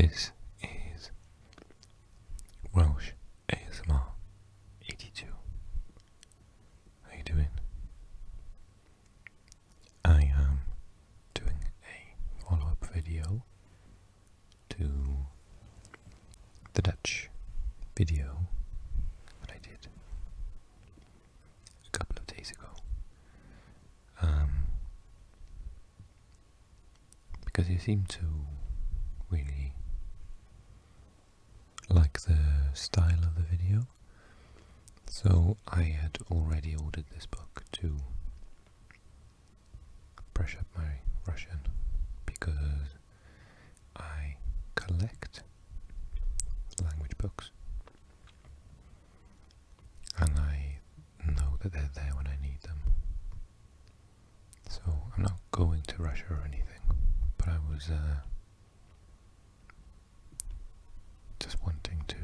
This is Welsh ASMR 82. How you doing? I am doing a follow-up video to the Dutch video that I did a couple of days ago. Because you seem to really like the style of the video, so I had already ordered this book to brush up my Russian because I collect language books and I know that they're there when I need them. So I'm not going to Russia or anything, but I was just wanting to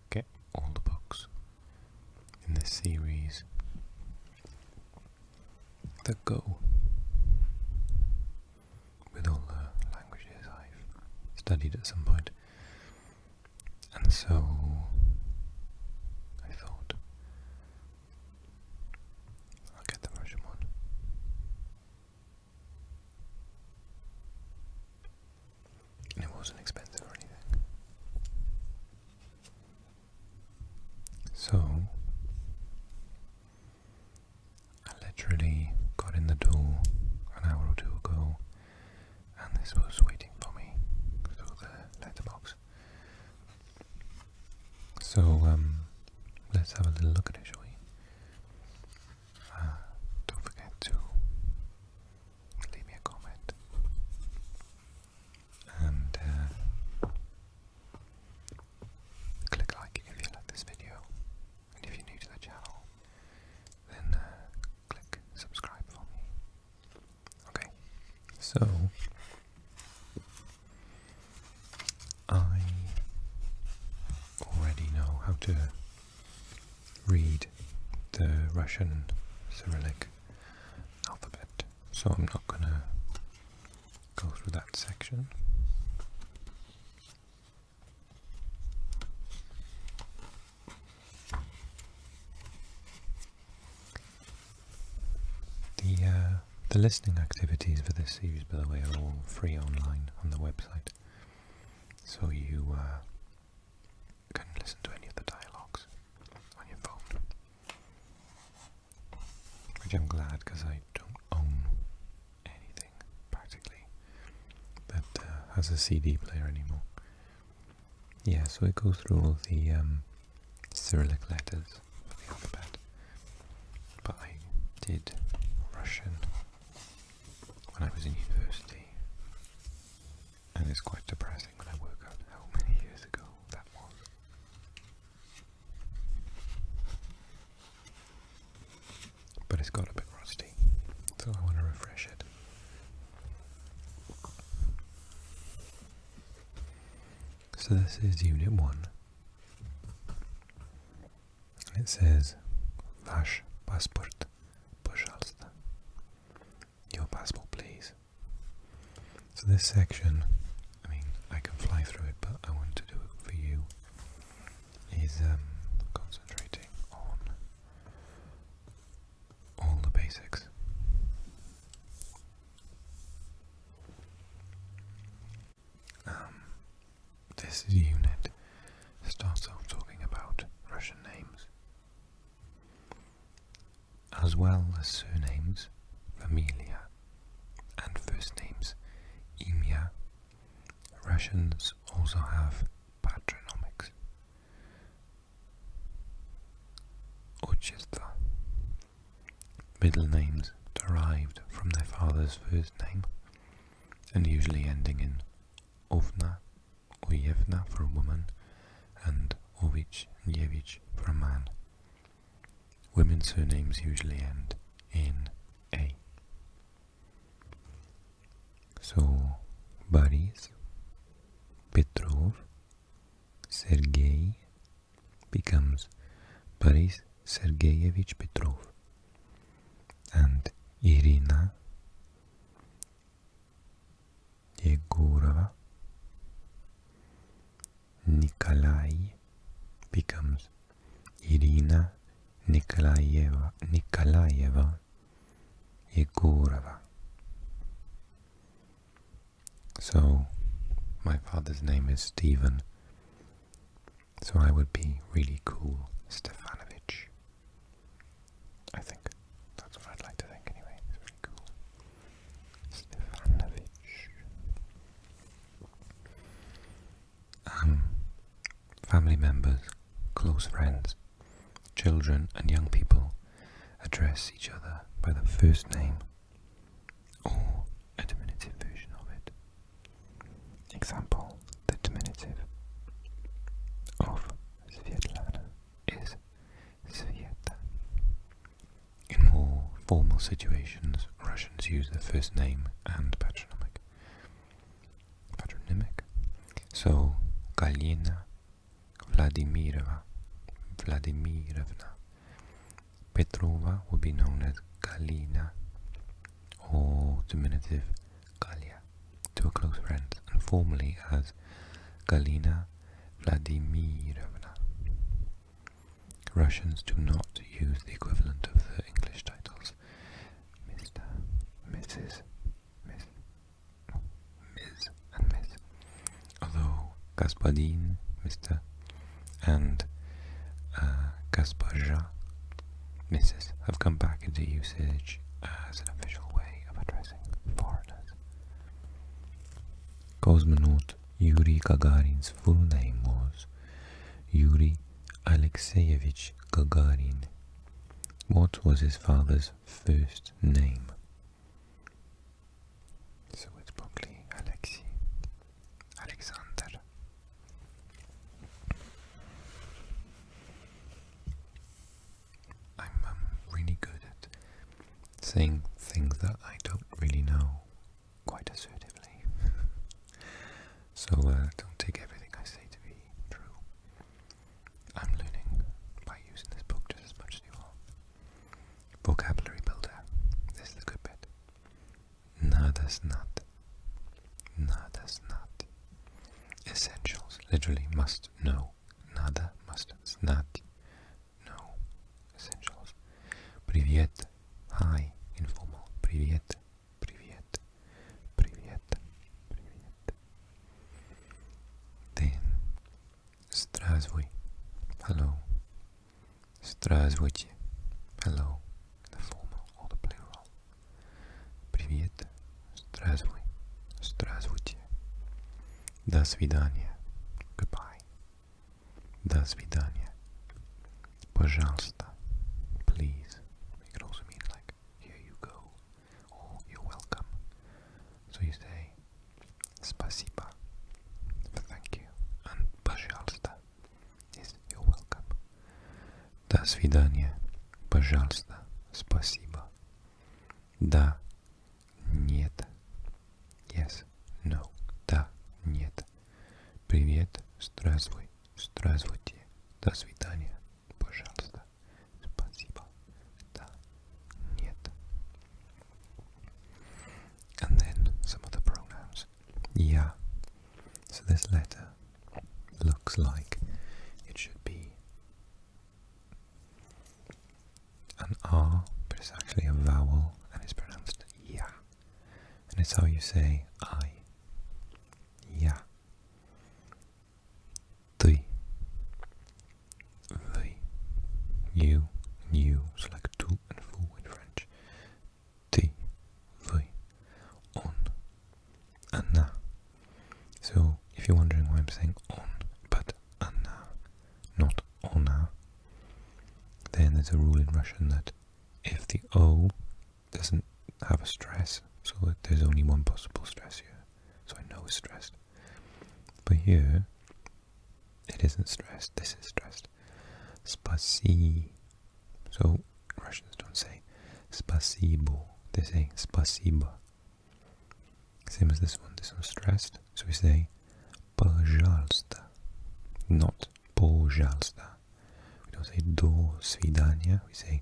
get all the books in this series that go with all the languages I've studied at some point. And so I thought I'll get the Russian one. And it wasn't expensive or anything. So I literally got in the door an hour or two ago, and this was waiting for me through the letterbox. So let's have a little look at it, shall we? Don't forget to leave me a comment and click like if you like this video. And if you're new to the channel, then click subscribe for me. Okay, so I already know how to read the Russian Cyrillic alphabet, so I'm not going to go through that section. The listening activities for this series, by the way, are all free online on the website, so you can listen to any of the dialogues on your phone, which I'm glad because I don't own anything practically that has a CD player anymore. Yeah, so it goes through all the Cyrillic letters for the alphabet, but I did Russian when I was in university, and it's quite depressing when I work out how many years ago that was. But it's got a bit rusty, so I want to refresh it. So this is Unit 1, and it says Ваш паспорт, пожалуйста. Your passport, please. So this section, I mean, I can fly through it, but I want to do it for you, is concentrating on all the basics. This unit starts off talking about Russian names, as well as surnames, familia, and first names, imya. Russians also have patronymics, отчество, middle names derived from their father's first name, and usually ending in ovna or yevna for a woman, and ovich and yevich for a man. Women's surnames usually end in a. So Boris, Petrov, Sergei becomes Boris Sergeyevich Petrov, and Irina Yegorova Nikolai becomes Irina Nikolaeva Yegorova. So my father's name is Stephen, so I would be really cool Stefanovich. I think. That's what I'd like to think anyway. It's really cool. Stefanovich. Family members, close friends, children and young people address each other by the first name or a diminutive version of it. Example, the diminutive of Svetlana is Sveta. In more formal situations, Russians use the first name and patronymic. So, Galina Vladimirovna. Petrova would be known as Galina or diminutive Galia to a close friend, and formally as Galina Vladimirovna. Russians do not use the equivalent of the English titles Mr., Mrs., Miss, Ms. and Miss, although Господин, Mr. and Госпожа, Mrs. have come back into usage as an official way of addressing foreigners. Cosmonaut Yuri Gagarin's full name was Yuri Alexeyevich Gagarin. What was his father's first name? So it's probably Alexei, Alexander. I'm really good at saying things that I don't really know quite assertively. So don't take everything I say to be true. I'm learning by using this book just as much as you are. Vocabulary builder. This is the good bit. Надо знать. Надо знать. Essentials. Literally must know. Надо must знать. Know. Essentials. Привет. Hi. Informal. Привет. Привет. Привет. Привет. Then. Здравствуй. Hello. Здравствуйте. Hello. The formal or the plural. Привет. Здравствуй. Здравствуйте. До свидания. Goodbye. До свидания. Пожалуйста. Please. It could also mean like, here you go, or you're welcome. So you say, спасибо, for thank you, and пожалуйста is you're welcome. До свидания. Пожалуйста. Спасибо. Да. Нет. Yes. No. Да. Нет. Привет. Здравствуй. Здравствуйте. До свидания. Пожалуйста. Спасибо. Да. Нет. And then some other pronouns. Я. So this letter looks like it should be an R, but it's actually a vowel and it's pronounced ya. And it's how you say I. Ya. Ты. Вы. You and you. So like tu and vous in French. Ты. Вы. On. Она. So if you're wondering why I'm saying on, but она, not ona, then there's a rule in Russian that if the O doesn't have a stress, so that there's only one possible stress here, so I know it's stressed. But here, it isn't stressed, this is stressed. Spasi. So Russians don't say spasibo, they say spasiba. Same as this one's stressed, so we say пожалуйста, not пожалуйста. We don't say до свидания, we say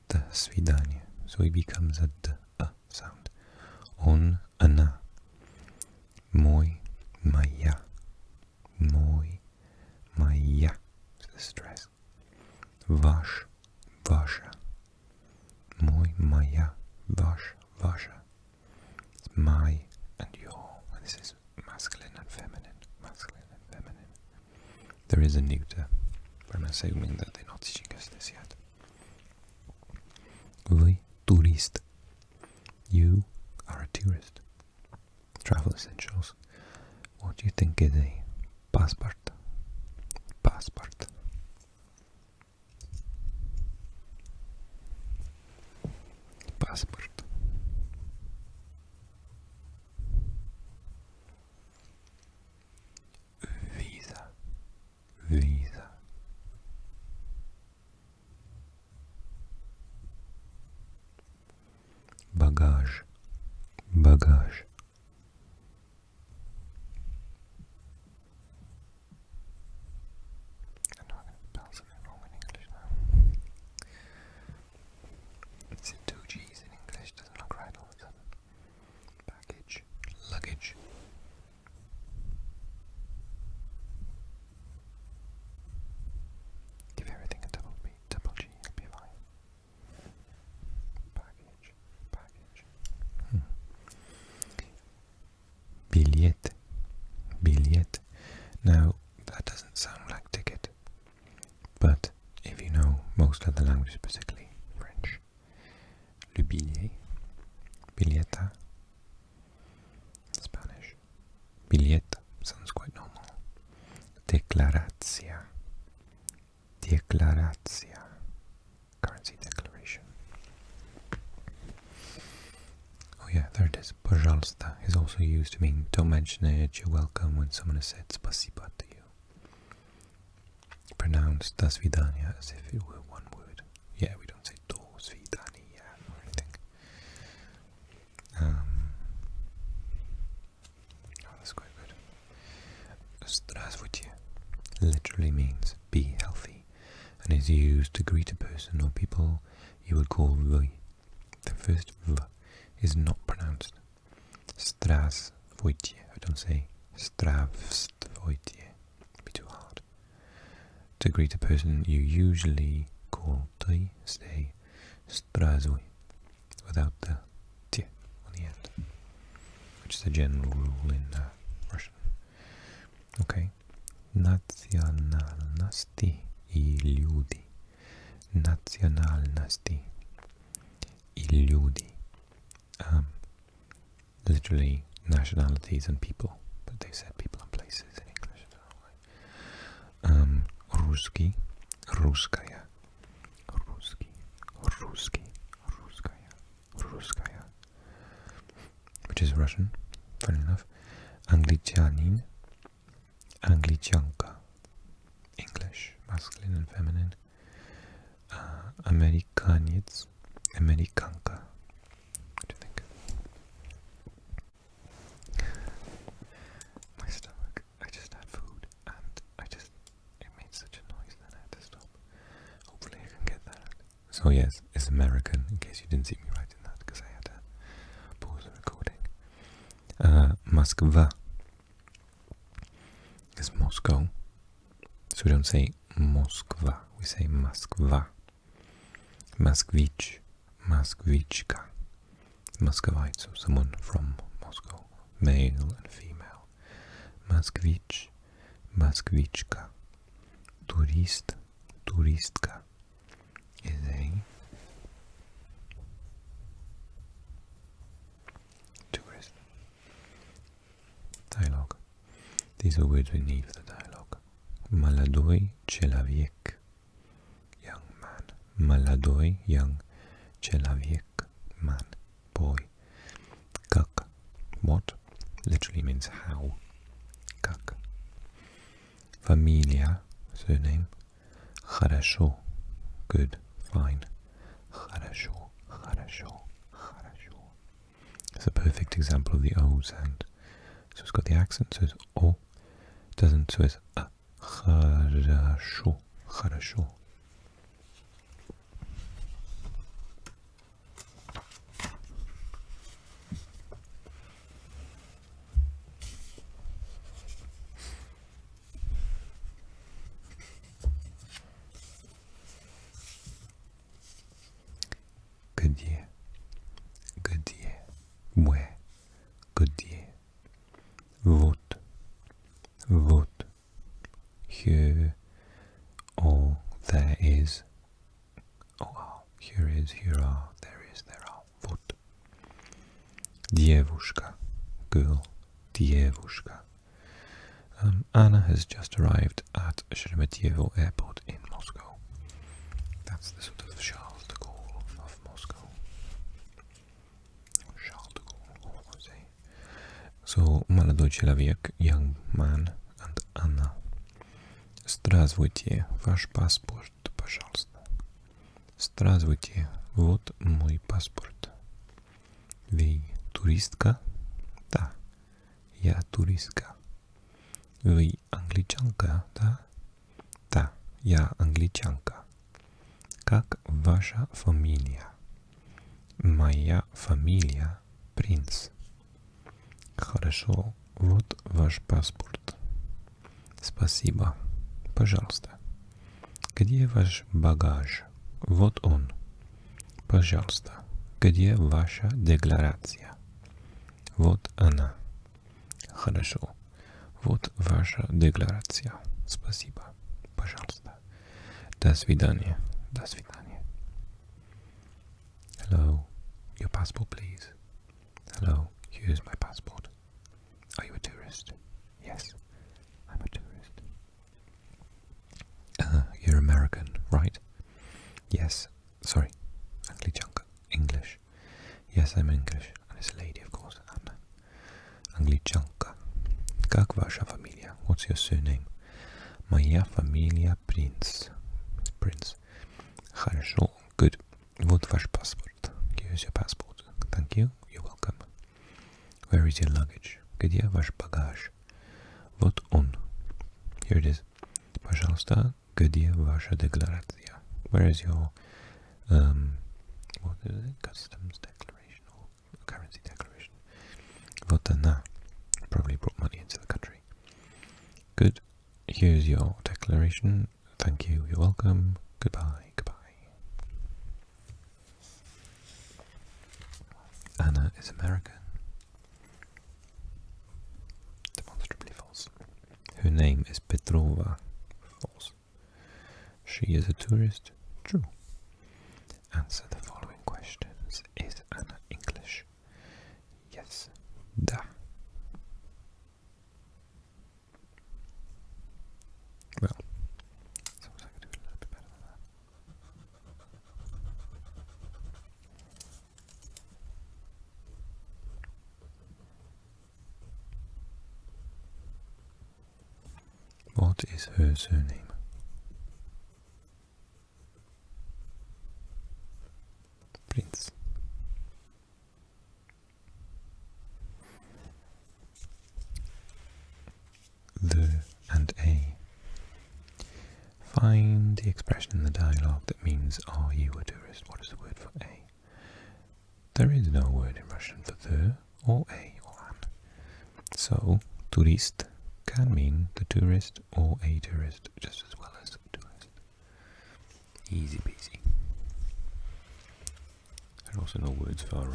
до свидания. So it becomes a d, a sound. Он, она. Мой, моя. Мой, моя, is the stress. Ваш, ваша. Мой, моя, ваш, ваша. It's my and your. And this is masculine and feminine. Masculine and feminine. There is a neuter, but I'm assuming that they're not teaching us this yet. Вы турист. You are a tourist. Travel essentials. What do you think is a passport? Passport. Passport. Visa. Visa. Bagage. Bagage. I know I'm going to spell something wrong in English now. It's in two G's in English, doesn't look right all of a sudden. Baggage. Luggage. Give everything a double G, it'll be fine. Baggage. Baggage. Billet. Billet. Now, that doesn't sound like ticket, but if you know most other languages, particularly French, le billet, billeta, Spanish, billet sounds quite normal. Declarația, declarația, currency declaration. Oh yeah, there it is. Пожалуйста is also used to mean don't mention it, you're welcome when someone has said спасибо to you. Pronounced до свидания as if it were one word. Yeah, we don't say до свидания or anything. Oh, that's quite good. Здравствуйте literally means be healthy and is used to greet a person or people you would call вы. The first v is not pronounced. Здравствуйте. I don't say здравствуйте. It'd be too hard. To greet a person you usually call ты, say здравствуй without the t on the end, which is a general rule in Russian. Okay. Национальности и люди. Национальности и люди. Literally nationalities and people, but they said people and places in English. I don't know why. Русский, русская, русский, русский, русская, русская, which is Russian, funny enough. Англичанин, англичанка, English, masculine and feminine. Amerikanец, amerikanka. What do you think? My stomach, I just had food and it made such a noise that I had to stop. Hopefully I can get that out. So yes, it's American, in case you didn't see me writing that, because I had to pause the recording. Moskva is Moscow. So we don't say Moskva, we say Moskva. Moskvich, Moskvichka, Muscovite, so someone from Moscow, male and female. Moskvich, Moskvichka. Turist, turistka is a tourist. Dialogue. These are words we need for the dialogue. Молодой человек, young man. Молодой, young, человек, man, boy. Как, what, literally means how. Как. Familia, surname. Хорошо, good, fine. Хорошо, хорошо, хорошо. It's a perfect example of the O sound. So it's got the accent, so it's O. Doesn't, so it's a. Хорошо, хорошо. где, where, где, вот, here, or there is, here is, here are, there is, there are, вот. Девушка, girl, девушка. Anna has just arrived at Sheremetyevo Airport in Moscow. That's the sort of Charles de Gaulle of Moscow. Charles de Gaulle, what would I say? So, молодой человек, young man, and Anna. Здравствуйте, ваш паспорт, пожалуйста. Здравствуйте, вот мой паспорт. Вы туристка? Да, я туристка. Вы англичанка, да? Да, я англичанка. Как ваша фамилия? Моя фамилия Принц. Хорошо, вот ваш паспорт. Спасибо. Пожалуйста. Где ваш багаж? Вот он. Пожалуйста. Где ваша декларация? Вот она. Хорошо. Вот ваша декларация. Спасибо. Пожалуйста. До свидания. До свидания. Hello. Your passport, please. Hello. Here's my passport. Are you a tourist? Yes. I'm a tourist. You're American, right? Yes. Sorry. Anglichanka. English. Yes, I'm English. And it's a lady, of course. Anna. Anglichanka. Как ваша фамилия? What's your surname? Моя фамилия Принц. Prince. Хорошо. Good. Вот ваш паспорт. Here's your passport. Thank you. You're welcome. Where is your luggage? Где ваш багаж? Вот он. Here it is. Пожалуйста, где ваша декларация? Where is your what is it? Customs declaration or currency declaration? Вот она. Probably brought money into the country. Good. Here's your declaration. Thank you. You're welcome. Goodbye. Goodbye. Anna is American. Demonstrably false. Her name is Petrova. False. She is a tourist. True. Answer the following questions. Is Anna English? Yes. Da. Well, sounds like I do a little bit better than that. What is her surname? Prince. The and a. Find the expression in the dialogue that means are you a tourist? What is the word for a? There is no word in Russian for the or a or an. So, turist can mean the tourist or a tourist just as well as tourist. Easy peasy. There are also no words for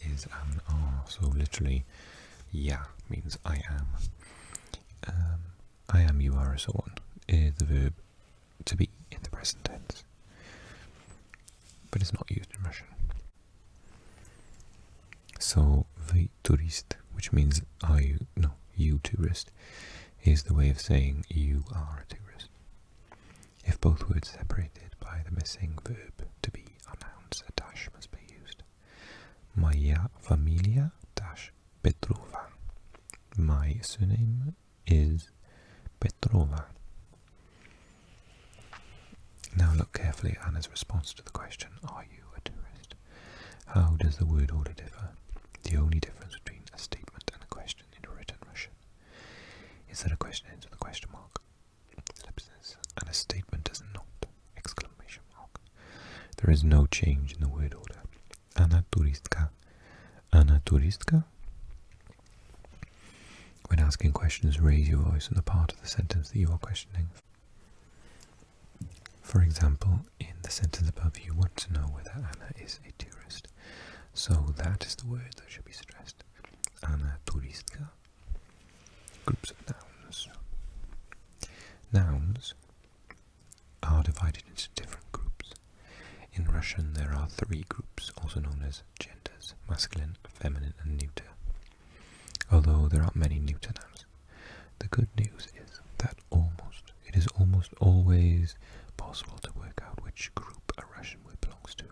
is, am, are. So literally, yeah means I am. I am, you are, and so on is the verb to be in the present tense. But it's not used in Russian. So, вы turist, which means are you, no, you tourist, is the way of saying you are a tourist. If both words separated by the missing verb to be are nouns, a dash must be used. Моя фамилия dash Petrova. My surname is Petrova. Now look carefully at Anna's response to the question, are you a tourist? How does the word order differ? The only difference between a statement and a question in written Russian is that a question ends with a question mark, ellipsis, and a statement does not, exclamation mark. There is no change in the word order. Anna turistka. Anna turistka? When asking questions, raise your voice in the part of the sentence that you are questioning. For example, in the sentence above, you want to know whether Anna is a tourist. So that is the word that should be stressed. Anna turistka. Groups of nouns. Nouns are divided into different groups. In Russian there are 3 groups, also known as genders: masculine, feminine and neuter. Although there aren't many neuter nouns. The good news is that it is almost always possible to work out which group a Russian word belongs to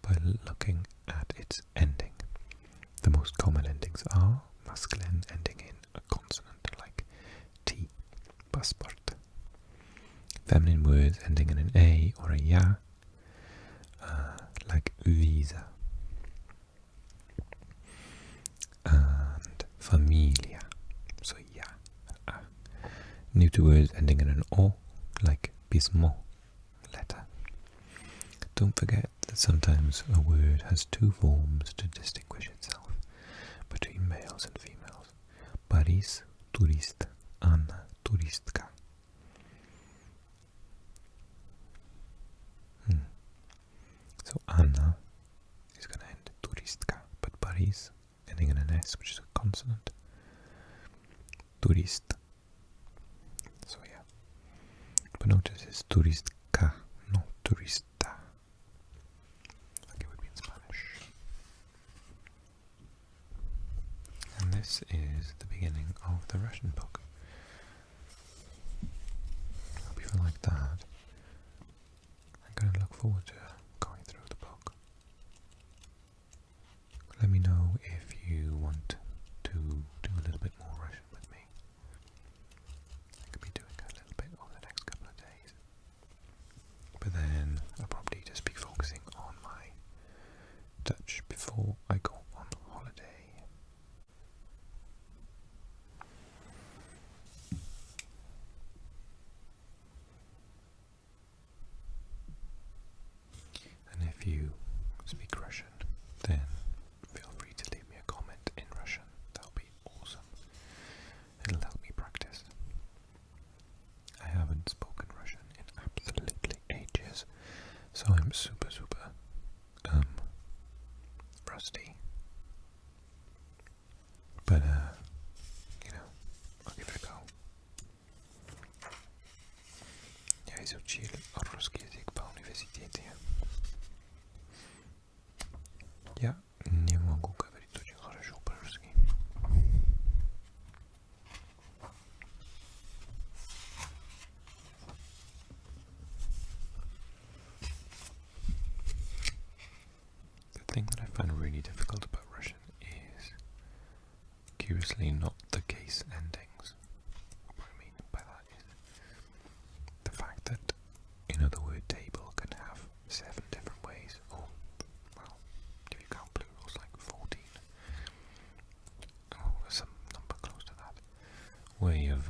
by looking at its ending. The most common endings are masculine, ending in a consonant like T, passport. Feminine words ending in an A or a ya, like visa. And familia, so ya. Neuter words ending in an O, like pismo, letter. Don't forget that sometimes a word has 2 forms to distinguish itself between males and females. Boris, turist, Anna, turistka. So Anna is going to end turistka, but Boris ending in an S, which is a consonant. Turist. So yeah. But notice it's turistka, not turista, like it would be in Spanish. And this is the beginning of the Russian book. Hope you feel like that. I'm going to look forward to going through the book. Let me know if you want to do a little bit more Russian with me. I could be doing a little bit over the next couple of days. But then I'll probably just be focusing on my Dutch before I go on holiday. And if you speak Russian, then feel free to leave me a comment in Russian. That'll be awesome. It'll help me practice. I haven't spoken Russian in absolutely ages, so I'm super rusty. But you know, I'll give it a go. Я изучил русский язык по университете. Я не могу говорить очень хорошо по-русски. The thing that I find really difficult about Russian is, curiously, not the case endings. What I mean by that is the fact that, the word table can have 7 different ways, or, well, if you count plurals, like 14, or some number close to that, way of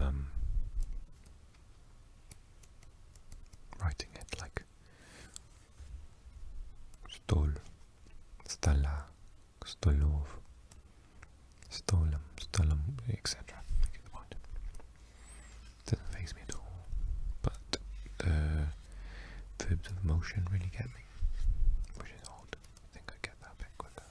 writing it, like stol, stola, stolov, stolem, stolem, etc. You get the point. It doesn't faze me at all, but the verbs of motion really get me, which is odd. I think I get that a bit quicker.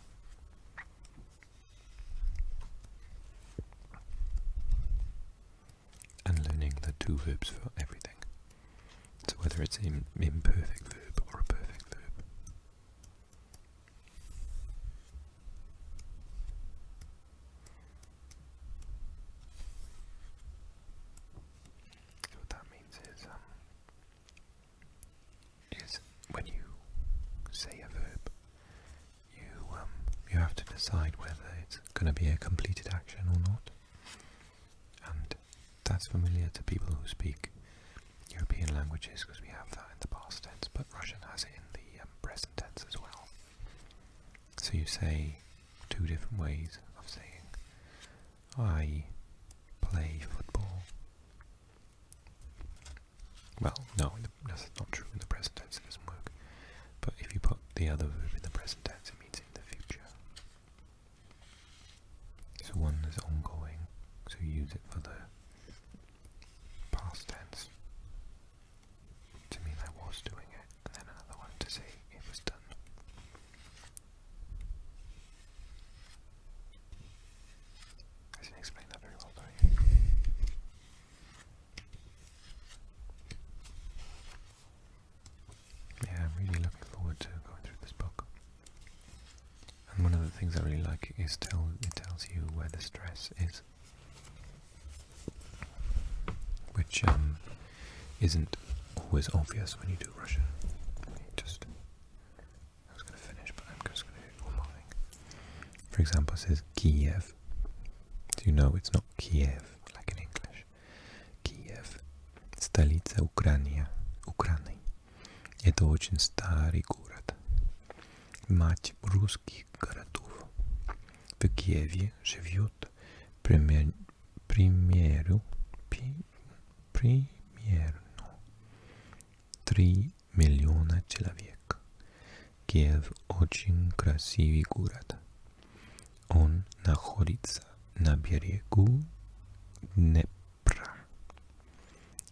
And learning the 2 verbs for everything. So whether it's an imperfect verb or a perfect verb. So what that means is when you say a verb, you have to decide whether it's going to be a completed action or not. And that's familiar to people who speak European languages, because we have that in the past tense, but Russian has it in the present tense as well. So you say 2 different ways of saying I play football. Well, no, that's not true. In the present tense it doesn't work. But if you put the other verb in the present tense, it means in the future. So one is ongoing, so you use it for the past tense to mean I was things I really like is it tells you where the stress is, which isn't always obvious when you do Russian. I was going to finish, but I'm just going to do one more thing. For example, it says Kiev. So you know it's not Kiev, like in English. Kiev. Столица Украины. Это очень старый город. Мать русских городов. В Киеве живет примерно 3 миллиона человек. Киев очень красивый город. Он находится на берегу Днепра.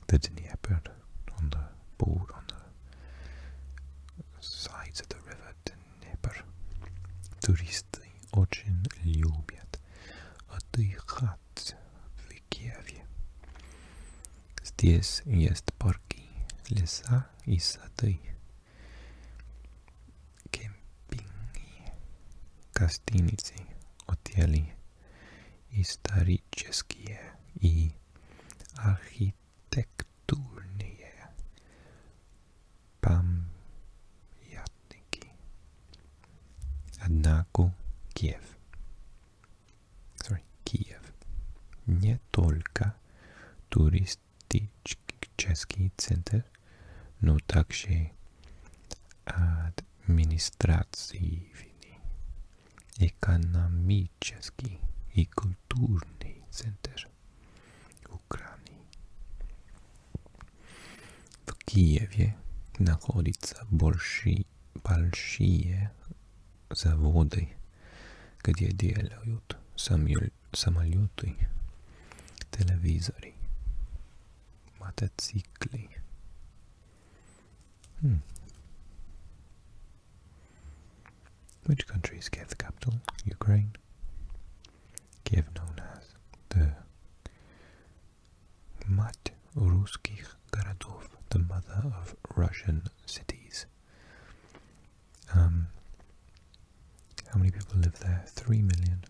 The Dnieper, on the board, on the sides of the river Dnieper. Туристы очень любят отдыхать в Киеве. Здесь есть парки, леса и сады, кемпинги, гостиницы, отели, исторические и архитектурные памятники. Однако Киев не только туристический центр, но также административный, экономический и культурный центр Украины. В Киеве находятся большие заводы, где делают самолеты, телевизоры, мотоциклы. Which country is Kiev the capital? Ukraine. Kiev known as the мать русских городов, the mother of Russian cities. How many people live there? 3 million.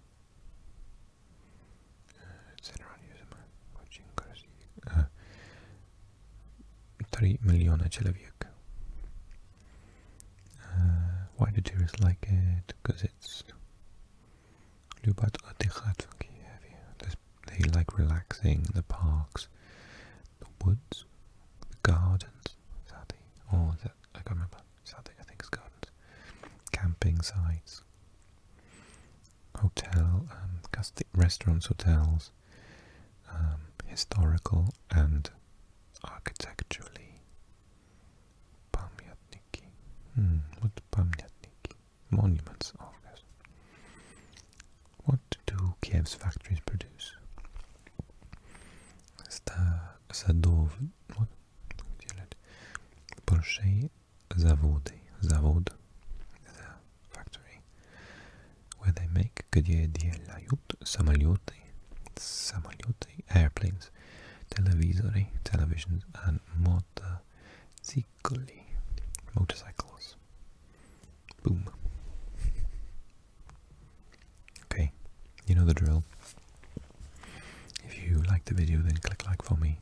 It's in around here somewhere. 3 миллиона человек. Why do tourists like it? Because it's любят отдыхать в Киеве. They like relaxing, the parks, the woods, the gardens. Sadi, or is that, I can't remember. Sadi, I think it's gardens. Camping sites, hotel, restaurants, hotels, historical and architecturally. Pamyatniki. What's pamyatniki? Monuments, obviously. What do Kiev's factories produce? What? Большие заводы. Завод is a factory where they make, где делают самолеты, airplanes, телевизоры, televisions, and motorcycles. Boom. Okay, you know the drill. If you like the video, then click like for me.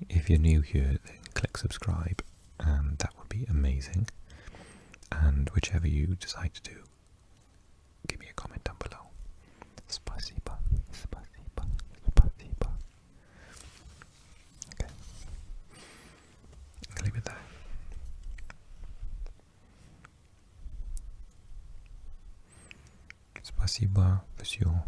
If you're new here, then click subscribe, and that would be amazing. And whichever you decide to do, give me a comment down below. Спасибо. Okay. I'll leave it there. Спасибо, все.